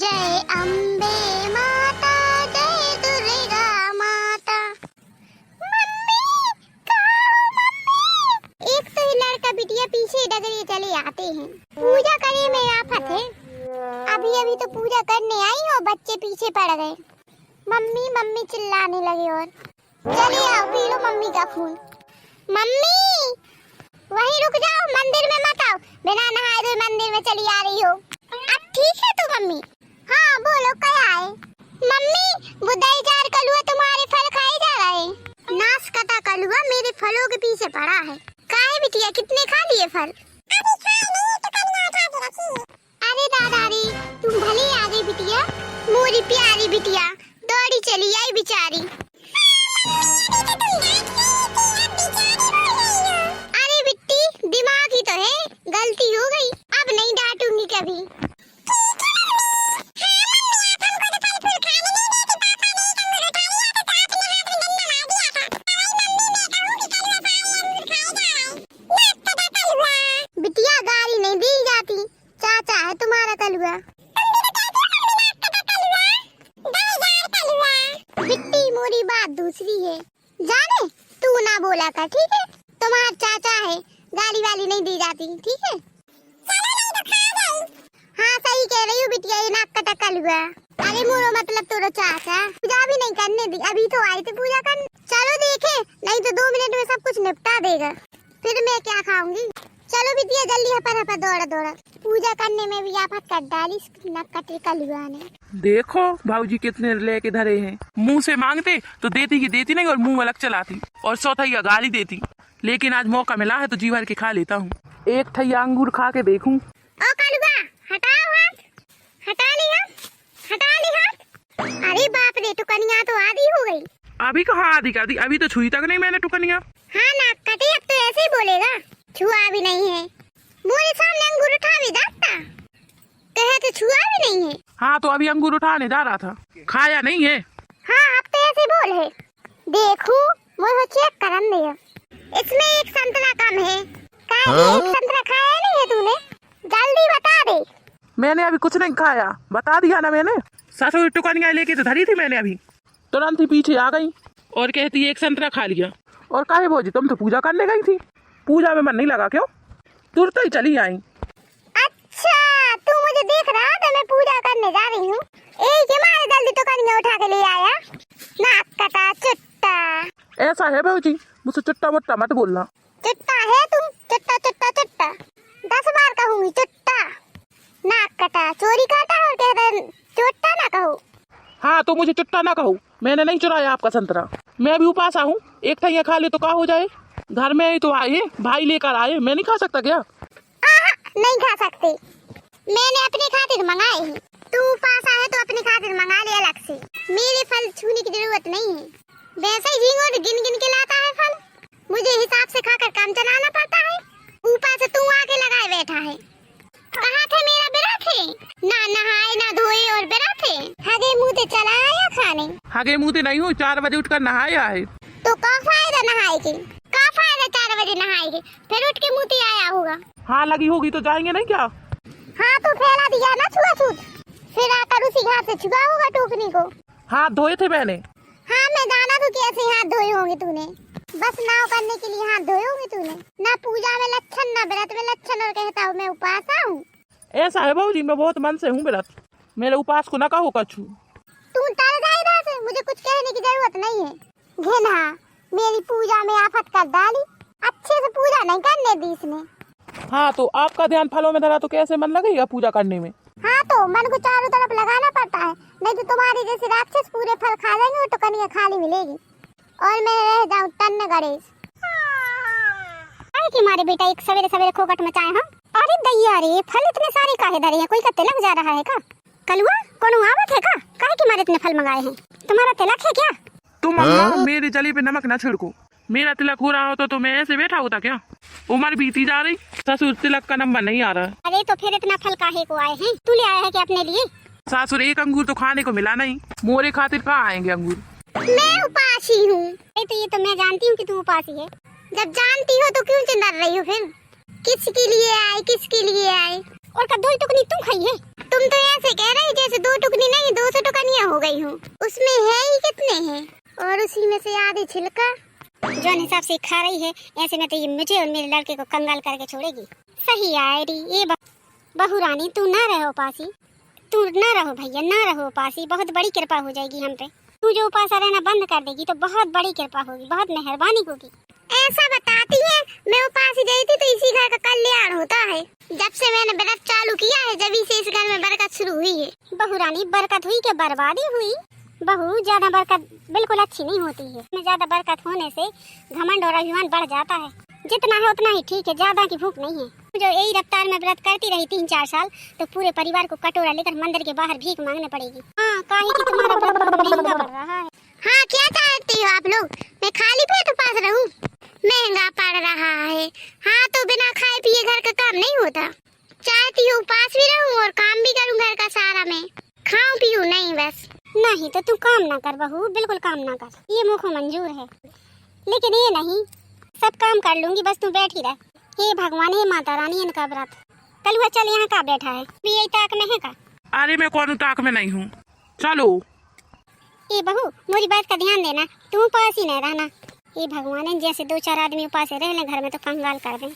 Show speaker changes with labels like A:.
A: जय अम्बे माता, जय दुर्गा माता। मम्मी, कहाँ हो मम्मी? एक तो ये लड़का बिटिया पीछे डगरे चले आते हैं। पूजा करने में आफत है। अभी अभी तो पूजा करने आई और बच्चे पीछे पड़ गए। मम्मी मम्मी चिल्लाने लगे और चलिए आओ पी लो मम्मी का खून। मम्मी वहीं रुक जाओ, मंदिर में मत आओ। बिना नहाए धोए मंदिर में चली आ रही हो। अब ठीक है तो मम्मी? हाँ बोलो क्या है? मम्मी बुदाई जार कलुआ तुम्हारे फल खाए जा रहे। नाश कटा कलुआ मेरे फलों के पीछे पड़ा है। काहे बिटिया कितने खा लिए फल? अरे दादा रे तुम भले आ गई बिटिया, मोरी प्यारी बिटिया दौड़ी चली आई बेचारी। अरे बिट्टी दिमाग ही तो है, गलती हो गई, अब नहीं डांटूंगी कभी। बिटिया गाली नहीं दी जाती, चाचा है तुम्हारा कलुआ। बिट्टी मोरी बात दूसरी है, जाने तू ना बोला कर ठीक है? तुम्हारा चाचा है, गाली वाली नहीं दी जाती ठीक है? हाँ सही कह रही हूँ बिटिया, ये नाक कटा कलुआ। अरे मोरो मतलब तो चाचा पूजा भी नहीं करने दी, अभी तो आई थी पूजा करने। चलो देखे, नहीं तो 2 मिनट में सब कुछ निपटा देगा, फिर मैं क्या खाऊंगी। चलो बिटिया जल्दी हपा हपा दौड़ा दौड़ा, पूजा करने में भी आफत कर डाली नाक कटे कलुआ ने।
B: देखो भाऊजी कितने लेके धरे हैं, मुंह से मांगते तो देती की देती नहीं और मुंह अलग चलाती और सौथैया गाली देती। लेकिन आज मौका मिला है तो जी भर के खा लेता हूँ। एक ठैया अंगूर खा के देखूं।
A: ओ कलुआ हटाओ हाथ, हटा ले हाथ। अरे बाप रे टुकनिया तो आधी हो गई।
B: अभी कहाँ आधी कर दी, अभी तो छुई तक नहीं मैंने टुकनिया।
A: हाँ नाक कटे अब तो ऐसे ही बोलेगा, छुआ भी नहीं है। मेरे सामने अंगूर उठा भी दाता, कहे तो छुआ भी नहीं है।
B: हाँ तो अभी अंगूर उठाने जा रहा था, खाया नहीं है।
A: हाँ अब तो ऐसे बोल है। देखो मुझे चेक करन दे, इसमें एक संतरा कम है। एक संतरा खाया नहीं है तूने? जल्दी बता दे।
B: मैंने अभी कुछ नहीं खाया, बता दिया ना मैंने। सासू टुकनिया लेके तो धरी थी मैंने, अभी तुरंत ही पीछे आ गई और कहती एक संतरा खा लिया। और काहे भौजी तुम तो पूजा करने गई थी, पूजा में मन नहीं लगा क्यों? तुरंत ही चली आई।
A: अच्छा तू मुझे देख रहा था मैं पूजा करने जा रही हूँ, एक हमारे जल्दी टुकनिया उठा के ले आया। नाक कटा चुट्टा।
B: ऐसा है भाऊजी, मुझसे चुट्टा मुट्टा मत बोलना।
A: चुट्टा है तुम, चुट्टा चुट्टा चुट्टा 10 बार कहूंगी चुट्टा। नाक कटा चोरी करता है और कहता चुट्टा ना कहो।
B: हाँ तो मुझे चुट्टा ना कहो, मैंने नहीं चुराया आपका संतरा। मैं भी उपास हूँ, एक ठैया खा ले तो क्या हो जाए। घर में ही तो आए, भाई लेकर आए, मैं नहीं खा सकता क्या?
A: नहीं खा सकते, मैंने अपने खातिर मंगाए हैं। तू उपास आए तो अपने खातिर मंगा ले अलग से, मेरे फल छूने की जरूरत नहीं है। वैसे ही झींगोर गिन गिन के लाता है फल, मुझे हिसाब से खाकर काम चलाना पड़ता है। ऊपर से तू आके लगाए बैठा है। कहाँ थे मेरा व्रत है, ना नहाए ना धोए और व्रत है। हगे मुँह से चला आया खाने।
B: हगे मुँह से नहीं हूँ, 4 बजे उठकर नहाया है।
A: तो का फायदा नहाए के, का फायदा 4 बजे नहाए के, फिर उठ के मुँह से आया होगा।
B: हाँ लगी होगी तो जाएंगे नहीं क्या?
A: हाँ तो फैला दिया ना छुआछूत, फिर आकर उसी हाथ से छुआ होगा टोकनी को।
B: हाथ धोए थे मैंने।
A: हाँ मैं जाना तो कैसे हाथ धोए होंगे तूने, बस नाव करने के लिए हाथ धोए होंगे तूने। ना पूजा में लक्षण ना व्रत में लक्षण, और कहता हूँ मैं उपास हूँ।
B: ऐसा है भाऊजी, मैं बहुत मन से हूँ व्रत, मेरे उपास को ना कहो कछु।
A: तू टल जा इधर से, मुझे कुछ कहने की जरूरत नहीं है। घिना मेरी पूजा में आफत कर डाली, अच्छे से पूजा नहीं करने दी इसने।
B: हाँ तो आपका ध्यान फलों में धरा तो कैसे मन लगेगा पूजा करने में?
A: हाँ तो मन को चारों तरफ लगाना पड़ता है, नहीं तो तुम्हारी जैसे राक्षस पूरे फल खा जाएंगे तो कनिया खाली मिलेगी और मैं रह जाऊं टन्न गणेश। कि मारे बेटा एक सवेरे सवेरे खोखट मचाए। हाँ अरे दैया रे, फल इतने सारे काहे धरे हैं, कोई का तिलक जा रहा है का? कलुआ कोनो आवत है का? काहे कि मारे इतने फल मंगाए हैं, तुम्हारा तिलक है क्या?
B: तुम अम्मा मेरे जली पे नमक न छिड़को, मेरा तिलक हो रहा होता तो मैं ऐसे बैठा होता क्या? उम्र बीती जा रही, ससुर तिलक का नंबर नहीं आ रहा।
A: अरे तो फिर इतना फल काहे को आए हैं, तू ले आया है कि अपने लिए?
B: सासुर एक अंगूर तो खाने को मिला नहीं, मोरे खातिर कहाँ आएंगे अंगूर?
A: मैं उपासी हूँ। तो ये तो मैं जानती हूँ कि तू उपासी है, जब जानती हो तो क्यों चिल्ला रही हो फिर? किसके लिए आए, किसके लिए आए? और कद्दू टुकनी तुम खाई है? तुम तो ऐसे कह रही जैसे 2 गई हूँ। उसमें है ही कितने हैं, और उसी में से आधे छिलका। जो हिसाब से खा रही है, ऐसे में तो ये मुझे और मेरे लड़के को कंगाल करके छोड़ेगी। सही आयरी ये बहू रानी, तू ना रहो पासी, तू ना रहो भैया, ना रहो पासी, बहुत बड़ी कृपा हो जाएगी हम पे। तू जो उपास रहना बंद कर देगी तो बहुत बड़ी कृपा होगी, बहुत मेहरबानी होगी। ऐसा बताती है, मैं उपास ही गई थी तो इसी घर का कल्याण होता है। जब से मैंने व्रत चालू किया है, जब से इस घर में बरकत शुरू हुई है। बहू रानी बरकत हुई क्या बर्बादी हुई? बहू ज्यादा बरकत बिल्कुल अच्छी नहीं होती है। में ज्यादा बरकत होने से घमंड और अभिमान बढ़ जाता है। जितना है उतना ही ठीक है, ज्यादा की भूख नहीं है। जो यही रफ्तार में व्रत करती रही 3-4 साल तो पूरे परिवार को कटोरा लेकर मंदिर के बाहर भीख मांगने पड़ेगी। हाँ, काहे कि तुम्हारा व्रत बहुत महंगा पड़ रहा है। हाँ, क्या चाहती हो आप लोग, मैं खाली पेट उपास रहूं? महंगा पड़ रहा है। हाँ, तो बिना खाए पिए घर का काम नहीं होता। चाहती हूँ उपास भी रहूं और काम भी करूं घर का सारा, मैं खाऊं पीऊं नहीं बस। नहीं तो तू काम ना कर बहू, बिल्कुल काम ना कर, ये मुझको मंजूर है। लेकिन ये नहीं, सब काम कर लूंगी, बस तू बैठी रह। हे भगवान, हे माता रानी, इनका व्रत। कलुआ चल, यहाँ का बैठा है, भी यही ताक में है का?
B: अरे मैं कौन ताक में नहीं हूँ, चलो।
A: ये बहू मेरी बात का ध्यान देना, तू उपास ही नहीं रहना। ये भगवान, जैसे 2-4 आदमी उपास रह ले घर में तो कंगाल कर दें।